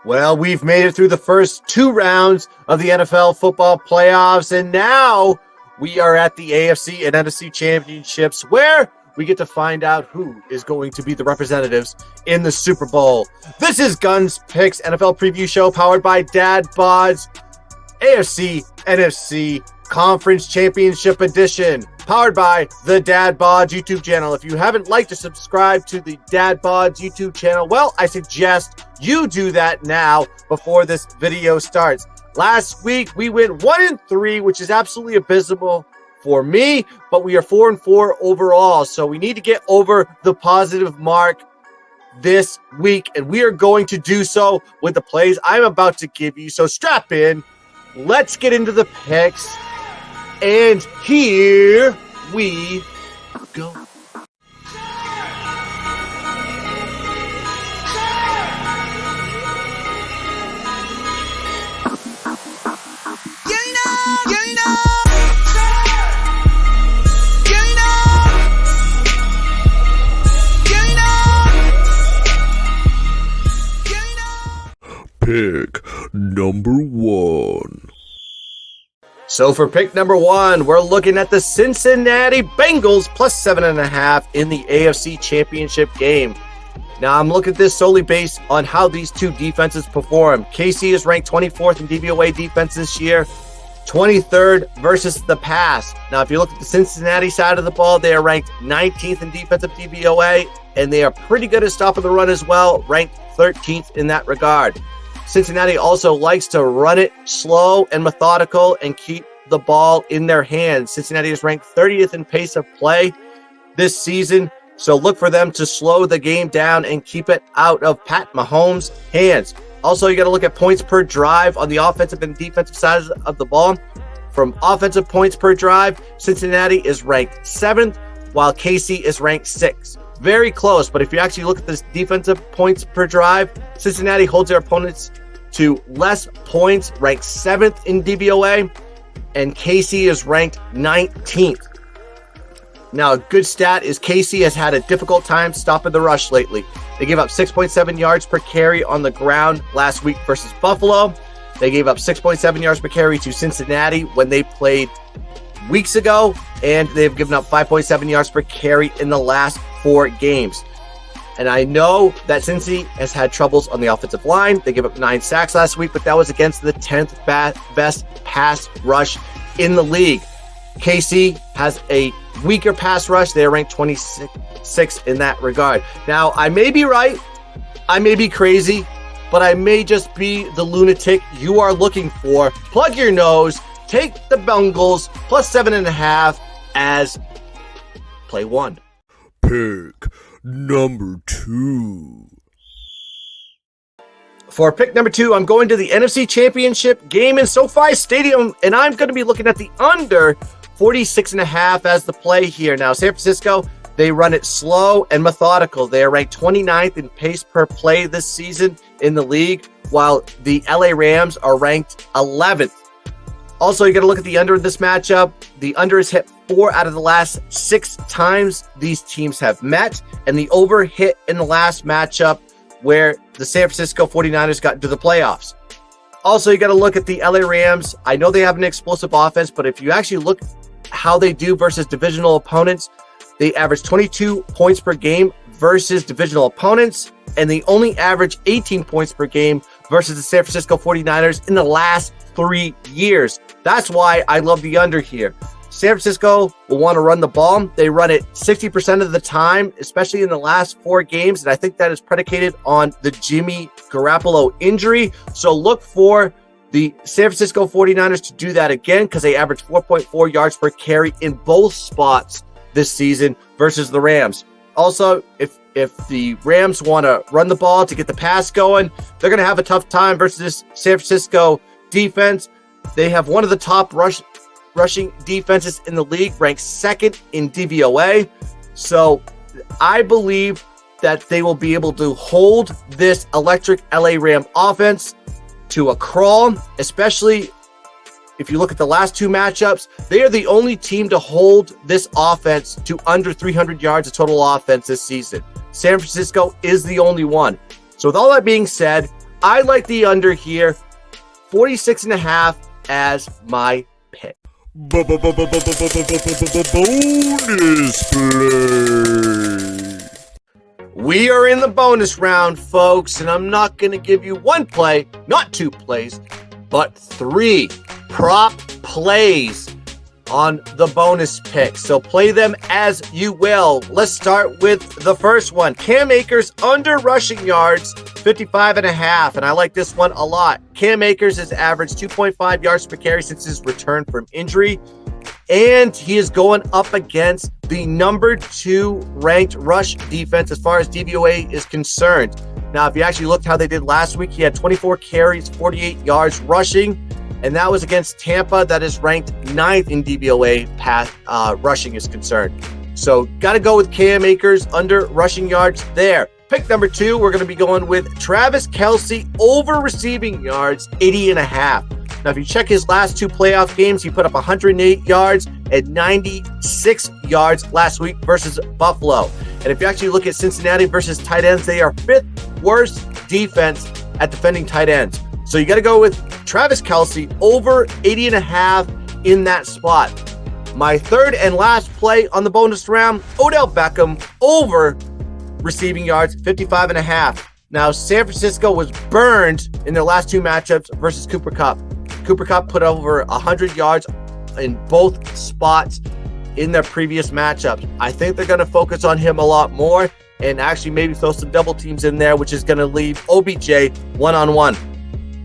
Well, we've made it through the first 2 rounds of the NFL football playoffs, and now we are at the AFC and NFC championships, where we get to find out who is going to be the representatives in the Super Bowl. This is GunzPicks NFL preview show powered by DadBodd's AFC NFC Conference Championship Edition, powered by the DadBodd YouTube channel. If you haven't liked or subscribed to the DadBodd YouTube channel, well, I suggest you do that now before this video starts. Last week, we went 1-3, which is absolutely abysmal for me, but we are 4-4 overall. So we need to get over the positive mark this week, and we are going to do so with the plays I'm about to give you. So strap in. Let's get into the picks. And here we go. Pick number 1. So for pick number 1, we're looking at the Cincinnati Bengals plus 7.5 in the AFC Championship game. Now, I'm looking at this solely based on how these two defenses perform. KC is ranked 24th in DVOA defense this year, 23rd versus the pass. Now, if you look at the Cincinnati side of the ball, they are ranked 19th in defensive DVOA, and they are pretty good at stopping the run as well, ranked 13th in that regard. Cincinnati also likes to run it slow and methodical and keep the ball in their hands. Cincinnati is ranked 30th in pace of play this season, so look for them to slow the game down and keep it out of Pat Mahomes' hands. Also, you got to look at points per drive on the offensive and defensive side of the ball. From offensive points per drive, Cincinnati is ranked 7th, while KC is ranked 6th. Very close, but if you actually look at this defensive points per drive, Cincinnati holds their opponents to less points, ranked 7th in DVOA, and KC is ranked 19th. Now, a good stat is KC has had a difficult time stopping the rush lately. They gave up 6.7 yards per carry on the ground last week versus Buffalo. They gave up 6.7 yards per carry to Cincinnati when they played weeks ago, and they've given up 5.7 yards per carry in the last 4 games. And I know that Cincy has had troubles on the offensive line. They gave up 9 sacks last week, but that was against the 10th best pass rush in the league. KC has a weaker pass rush. They are ranked 26th in that regard. Now, I may be right. I may be crazy, but I may just be the lunatic you are looking for. Plug your nose. Take the Bengals plus 7.5 as play 1. Pick number 2. For pick number 2, I'm going to the NFC Championship game in SoFi Stadium, and I'm going to be looking at the under 46.5 as the play here. Now, San Francisco, they run it slow and methodical. They are ranked 29th in pace per play this season in the league, while the LA Rams are ranked 11th. Also, you got to look at the under in this matchup. The under is hit 4 out of the last 6 times these teams have met, and the over hit in the last matchup where the San Francisco 49ers got into the playoffs. Also, you got to look at the LA Rams. I know they have an explosive offense, but if you actually look how they do versus divisional opponents, they average 22 points per game versus divisional opponents, and they only average 18 points per game versus the San Francisco 49ers in the last 3 years. That's why I love the under here. San Francisco will want to run the ball. They run it 60% of the time, especially in the last 4 games, and I think that is predicated on the Jimmy Garoppolo injury. So look for the San Francisco 49ers to do that again, because they average 4.4 yards per carry in both spots this season versus the Rams. Also, if the Rams want to run the ball to get the pass going, they're going to have a tough time versus this San Francisco defense. They have one of the top rushing defenses in the league, ranked 2nd in DVOA. So I believe that they will be able to hold this electric LA Ram offense to a crawl, especially if you look at the last 2 matchups. They are the only team to hold this offense to under 300 yards of total offense this season. San Francisco is the only one. So with all that being said, I like the under here, 46.5 as my pick. Bonus play. We are in the bonus round, folks, and I'm not going to give you one play, not two plays, but three prop plays on the bonus pick. So play them as you will. Let's start with the first one. Cam Akers under rushing yards, 55.5. And I like this one a lot. Cam Akers has averaged 2.5 yards per carry since his return from injury. And he is going up against the number 2 ranked rush defense as far as DVOA is concerned. Now, if you actually looked how they did last week, he had 24 carries, 48 yards rushing. And that was against Tampa, that is ranked 9th in DVOA rushing is concerned. So got to go with Cam Akers under rushing yards there. Pick number 2, we're going to be going with Travis Kelce over receiving yards, 80.5. Now, if you check his last 2 playoff games, he put up 108 yards and 96 yards last week versus Buffalo. And if you actually look at Cincinnati versus tight ends, they are 5th worst defense at defending tight ends. So you got to go with Travis Kelce over 80.5 in that spot. My third and last play on the bonus round, Odell Beckham over receiving yards, 55.5. Now, San Francisco was burned in their last 2 matchups versus Cooper Kupp. Cooper Kupp put over 100 yards in both spots in their previous matchups. I think they're going to focus on him a lot more and actually maybe throw some double teams in there, which is going to leave OBJ one-on-one.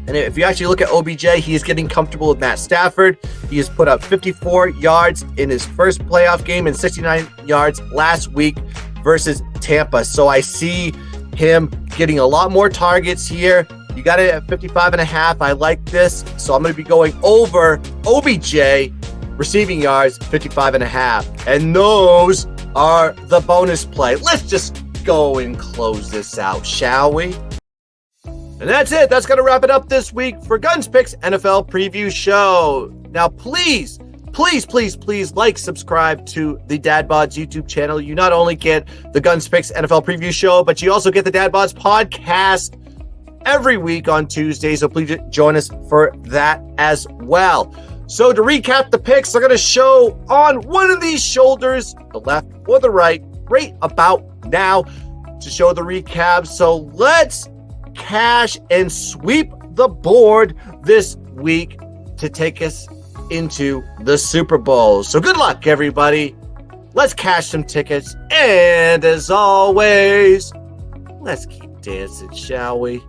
And if you actually look at OBJ, he is getting comfortable with Matt Stafford. He has put up 54 yards in his first playoff game and 69 yards last week versus Tampa. So I see him getting a lot more targets here. You got it at 55.5. I like this. So I'm going to be going over OBJ receiving yards, 55.5. And those are the bonus play. Let's just go and close this out, shall we? And that's it. That's going to wrap it up this week for GunzPicks NFL Preview Show. Now, please like, subscribe to the DadBodd's YouTube channel. You not only get the GunzPicks NFL Preview Show, but you also get the DadBodd's podcast every week on Tuesday. So please join us for that as well. So to recap the picks, they're going to show on one of these shoulders, the left or the right about now to show the recap. So let's cash and sweep the board this week to take us into the Super Bowl. So good luck, everybody. Let's cash some tickets. And as always, let's keep dancing, shall we?